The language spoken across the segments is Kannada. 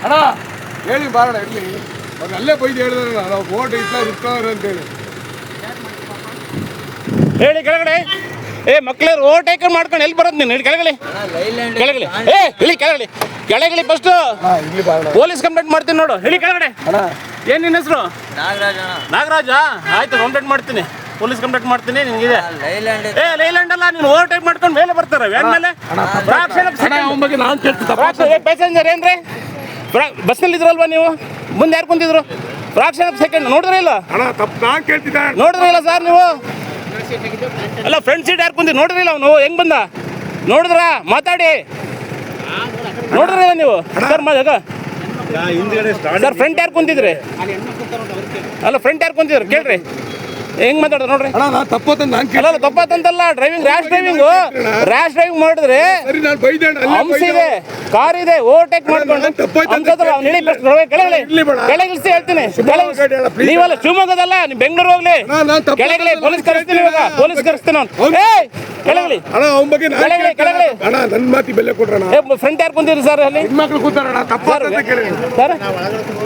ಅಣ್ಣ ಹೇಳಿ ಬಾರಣ ಇರಲಿ, ಅವ್ರು ಅಲ್ಲೇ ಬೈದು ಹೇಳಿದ್ರೆ ನಾವು ಓಟ್ ಇರ್ತಾರೆ ಅಂತೇಳಿ ಹೇಳಿ ಕೆಳಗಡೆ. ಏ ಮಕ್ಳೇ ಓವರ್ಟೇಕ್ ಮಾಡ್ಕೊಂಡು ಎಲ್ಲಿ ಬರೋದು ನೀನು? ಕೆಳಗಡೆ ಕೆಳಗಡೆ. ಏ ಇಳಿ ಕೆಳಗಡೆ, ಕೆಳಗಡೆ ಫಸ್ಟ್ ಪೊಲೀಸ್ ಕಂಪ್ಲೇಂಟ್ ಮಾಡ್ತೀನಿ ನೋಡು. ಹೇಳಿ ಕೆಳಗಡೆ. ಏನು ನಿನ್ನ ಹೆಸರು? ನಾಗರಾಜ. ಆಯ್ತು, ಕಂಪ್ಲೇಂಟ್ ಮಾಡ್ತೀನಿ, ಪೊಲೀಸ್ ಕಂಪ್ಲೇಂಟ್ ಮಾಡ್ತೀನಿ ನಿನಗಿದೆ. ಏ ಲೈಲ್ಯಾಂಡ್ ಅಲ್ಲ, ನೀನು ಓವರ್ಟೇಕ್ ಮಾಡ್ಕೊಂಡು ಮೇಲೆ ಬರ್ತಾರೆ ವ್ಯಾನ್ ಮೇಲೆ. ಪ್ಯಾಸೆಂಜರ್ ಏನ್ರಿ ಬಸ್ನಲ್ಲಿ ಇದ್ರಲ್ವಾ ನೀವು? ಮುಂದೆ ಯಾರು ಕುಂತಿದ್ರು? ಫ್ರಾಕ್ಷನ್ ಆಫ್ ಸೆಕೆಂಡ್ ನೋಡಿದ್ರೆ ಇಲ್ಲ? ನೋಡಿದ್ರೆ ಇಲ್ಲ ಸರ್ ನೀವು? ಅಲ್ಲ ಫ್ರಂಟ್ ಸೀಟ್ ಯಾರು ಕುಂತಿ ನೋಡಿದ್ರಿಲ್ಲ? ಅವನು ಹೆಂಗ್ ಬಂದ ನೋಡಿದ್ರ? ಮಾತಾಡಿ ನೋಡಿದ್ರಿಲ್ಲ ನೀವು? ಸರ್ ಸರ್ ಫ್ರಂಟ್ ಯಾರು ಕುಂತಿದ್ರಿ? ಅಲ್ಲ ಫ್ರಂಟ್ ಯಾರು ಕುಂತಿದ್ರು ಕೇಳ್ರಿ, ಹೆಂಗ್ ಮಾತಾಡ್ತಾರೆ ನೋಡ್ರಿ. ಅಲ್ಲ ತಪ್ಪತ್ತಂತಲ್ಲ, ಡ್ರೈವಿಂಗ್ ರ್ಯಾಶ್ ಡ್ರೈವಿಂಗ್ ಮಾಡಿದ್ರೆ ಹಂಸ ಇದೆ, ಕಾರ್ ಇದೆ, ಓವರ್ಟೇಕ್ ಮಾಡ್ಕೊಂಡು ಕೆಳಗಿಳಿಸಿ ಹೇಳ್ತೀನಿ. ನೀವಲ್ಲ ಶಿವಮೊಗ್ಗದಲ್ಲ, ನೀವು ಬೆಂಗಳೂರು ಹೋಗ್ಲಿ, ಕೆಳಗಿಳಿ. ಪೊಲೀಸ್ ಕರೆಸ್ತೀನಿ ಇವಾಗ, ಪೊಲೀಸ್ ಕರೆಸ್ತೀನಿ ಅವ್ನು. ಕೆಳಗಿಳಿ ಕೆಳಗಿಳಿ. ಫ್ರಂಟ್ ಯಾರು ಕುಂತಿದ್ರಿ ಸರ್ ಅಲ್ಲಿ? ಸರ್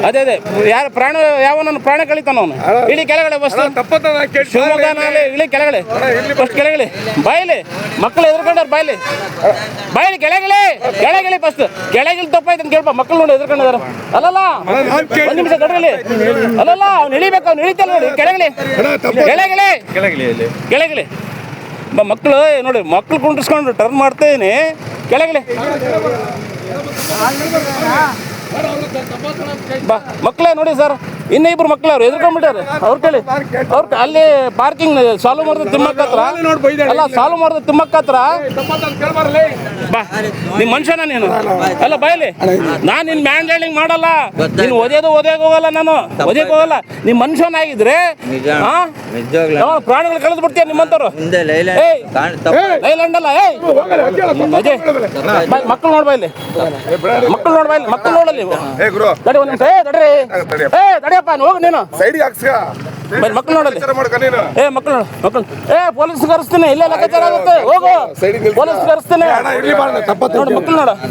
ಅದೇ ಯಾರು ಪ್ರಾಣ ಯಾವ ನನ್ನ ಪ್ರಾಣ ಕಳಿತಾನ ಅವನು. ಇಳಿ ಕೆಳಗಡೆ ಬಸ್ ಶಿವಮೊಗ್ಗನಲ್ಲಿ ಇಳಿ ಕೆಳಗಡೆ ಫಸ್ಟ್ ಕೆಳಗಡೆ. ಬಾಯಿಲಿ ಮಕ್ಕಳು ಎದುರ್ಕೊಂಡಾರ, ಬಾಯಿಲಿ ಕೆಳಗಿಳಿ ಫಸ್ಟ್. ಕೆಳಗಿಳಿ ತಪ್ಪಾಯ್ತು ಕೇಳ್ಪ, ಮಕ್ಕಳು ನೋಡಿ ಎದುರ್ಕೊಂಡಿದಾರ. ಅಲ್ಲಲ್ಲ ಒಂದ್ ನಿಮಿಷ ತಡ್ರಿ. ಅಲ್ಲಲ್ಲ ಅವ್ನು ಇಳಿಬೇಕು, ಅವ್ನು ಇಳಿತಲ್ಲ ನೋಡಿ. ಕೆಳಗಿಳಿ ಮಕ್ಕಳು ನೋಡಿ, ಮಕ್ಕಳು ಕುಂಡ್ರಿಸ್ಕೊಂಡು ಟರ್ನ್ ಮಾಡ್ತಾ ಇದೀನಿ. ಕೆಳಗಿಳಿ ಬಾ ಮಕ್ಕಳೇ ನೋಡಿ ಸರ್, ಇನ್ನೂ ಇಬ್ರು ಮಕ್ಕಳು ಅವ್ರು ಎದುರ್ಕೊಂಡ್ಬಿಟ್ಟಾರೆ. ಅವ್ರು ಕೇಳಿ, ಅವ್ರು ಅಲ್ಲಿ ಪಾರ್ಕಿಂಗ್ ಸಾಲು ಮಾಡಿದ ತಿಮ್ಮಕ್ಕ ಹತ್ರ ಅಲ್ಲ, ಸಾಲು ಮಾಡಿದ ತಿಮ್ಮಕ್ಕ ಹತ್ರ ಬಾ. ನಿಮ್ ಮನುಷ್ಯನ ನೀನು? ಅಲ್ಲ ಬಾಯ್ಲಿ, ನಾನು ನಿನ್ ಮ್ಯಾನ್ ಲ್ಯಾಂಡಿಂಗ್ ಮಾಡಲ್ಲ, ನೀನು ಒದೆಯೋದು ಹೋಗಲ್ಲ, ನಾನು ಒದೆಯಕ್ಕೆ ಹೋಗಲ್ಲ. ನಿಮ್ ಮನುಷ್ಯನಾಗಿದ್ರೆ ಪ್ರಾಣಿಗಳು ಕಳೆದು ಬಿಡ್ತೀಯ ನಿಮ್ಮಂತವ್ರು. ಲೈಲ್ಯಾಂಡ್ ಅಲ್ಲ. ಮಕ್ಕಳು ನೋಡ್ಬಾಯ್ಲಿ, ಮಕ್ಕಳು ನೋಡಲ್ಲಿ. ತಡಿಯಪ್ಪ ಹೋಗು ನೀನು, ಮಕ್ಕಳು ನೋಡಲ್ಲಿ. ಮಕ್ಕಳು ಪೊಲೀಸ್ ಕರೆಸ್ತೀನಿ, ಇಲ್ಲೇ ಲೆಕ್ಕಾಚಾರ ಆಗುತ್ತೆ. ಹೋಗು, ಪೊಲೀಸ್ ಕರೆಸ್ತೀನಿ.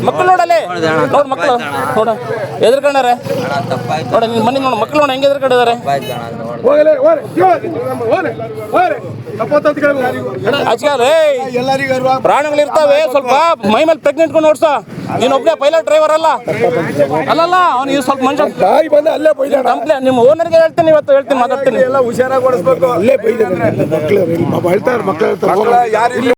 ಮಕ್ಕಳು ನೋಡಲ್ಲಿ, ನೋಡು ಮಕ್ಕಳು ನೋಡ ಎದುರ್ಕೊಂಡಾರೆ. ನೋಡ ನಿನ್ ಮನೆ ನೋಡು, ಮಕ್ಕಳು ನೋಡ ಹೆಂಗೆ ಎದುರ್ಕೊಂಡಿದ್ದಾರೆ. ಪ್ರಾಣಿಗಳು ಇರ್ತಾವೆ, ಸ್ವಲ್ಪ ಮೈ ಮೇಲೆ ಪ್ರೆಗ್ನೆಂಟ್ ಕೊಂಡು ಓಡ್ಸ. ನೀನೊಬ್ಬನೇ ಪೈಲಟ್ ಡ್ರೈವರ್ ಅಲ್ಲ. ಅಲ್ಲಲ್ಲ ಅವ್ನು ಸ್ವಲ್ಪ ಮನುಷ್ಯ. ನಿಮ್ಮ ಓನರ್ಗೆ ಹೇಳ್ತೀನಿ, ಇವತ್ತು ಹೇಳ್ತೀನಿ, ಮಾತಾಡ್ತೀನಿ. ಹುಷಾರಾಗಿ ಓಡಿಸ್ಬೇಕು.